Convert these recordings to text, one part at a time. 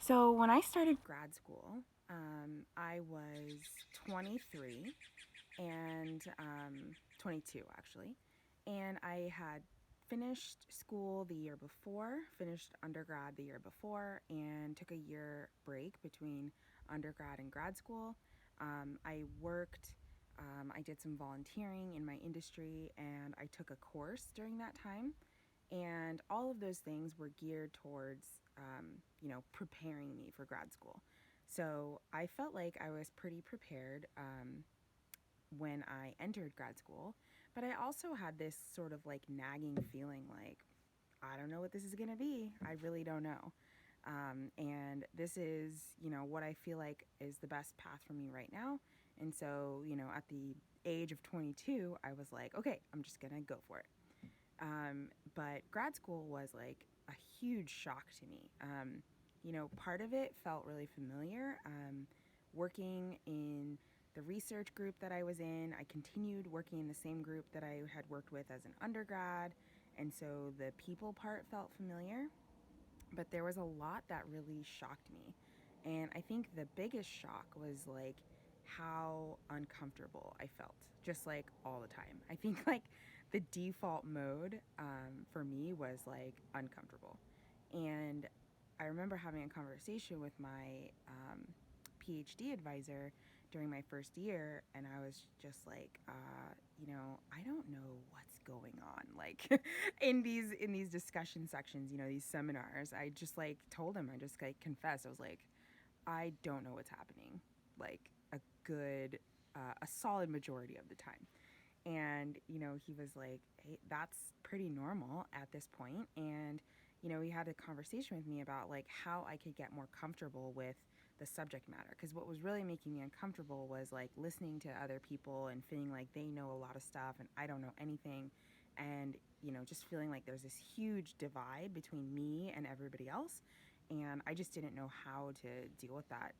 So when I started grad school, I was 23 and 22 actually, and I had finished school the year before, finished undergrad the year before, and took a year break between undergrad and grad school. I worked. I did some volunteering in my industry, and I took a course during that time. And all of those things were geared towards, preparing me for grad school. So I felt like I was pretty prepared when I entered grad school, but I also had this sort of like nagging feeling like, I don't know what this is going to be. I really don't know. And this is, what I feel like is the best path for me right now. And so, at the age of 22, I was like, okay, I'm just going to go for it. But grad school was like a huge shock to me. Part of it felt really familiar. Working in the research group that I was in, I continued working in the same group that I had worked with as an undergrad. And so the people part felt familiar. But there was a lot that really shocked me. And I think the biggest shock was like how uncomfortable I felt, just like all the time. I think like the default mode for me was like uncomfortable. And I remember having a conversation with my PhD advisor during my first year, and I was just like, I don't know what's going on. Like in these discussion sections, these seminars, I just like told him, I just like confessed, I was like, I don't know what's happening. Like a good, a solid majority of the time. And, he was like, hey, that's pretty normal at this point. And, he had a conversation with me about like how I could get more comfortable with the subject matter. Because what was really making me uncomfortable was like listening to other people and feeling like they know a lot of stuff and I don't know anything. And, just feeling like there's this huge divide between me and everybody else. And I just didn't know how to deal with that.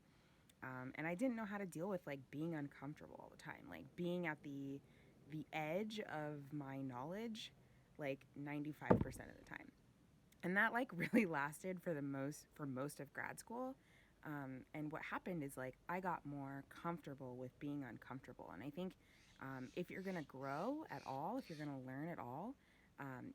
And I didn't know how to deal with like being uncomfortable all the time, like being at the edge of my knowledge like 95% of the time. And that like really lasted for most of grad school. And what happened is like I got more comfortable with being uncomfortable. And I think if you're gonna grow at all, if you're gonna learn at all,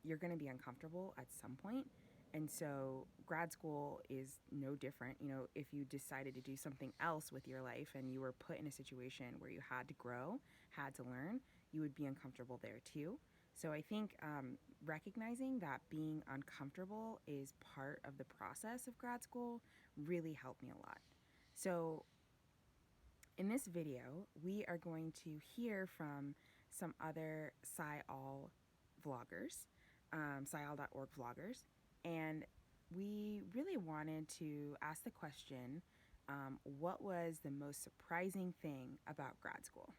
you're gonna be uncomfortable at some point. And so grad school is no different. If you decided to do something else with your life and you were put in a situation where you had to grow, had to learn, you would be uncomfortable there too. So I think recognizing that being uncomfortable is part of the process of grad school really helped me a lot. So in this video, we are going to hear from some other SciAll vloggers, SciAll.org vloggers, and we really wanted to ask the question, what was the most surprising thing about grad school?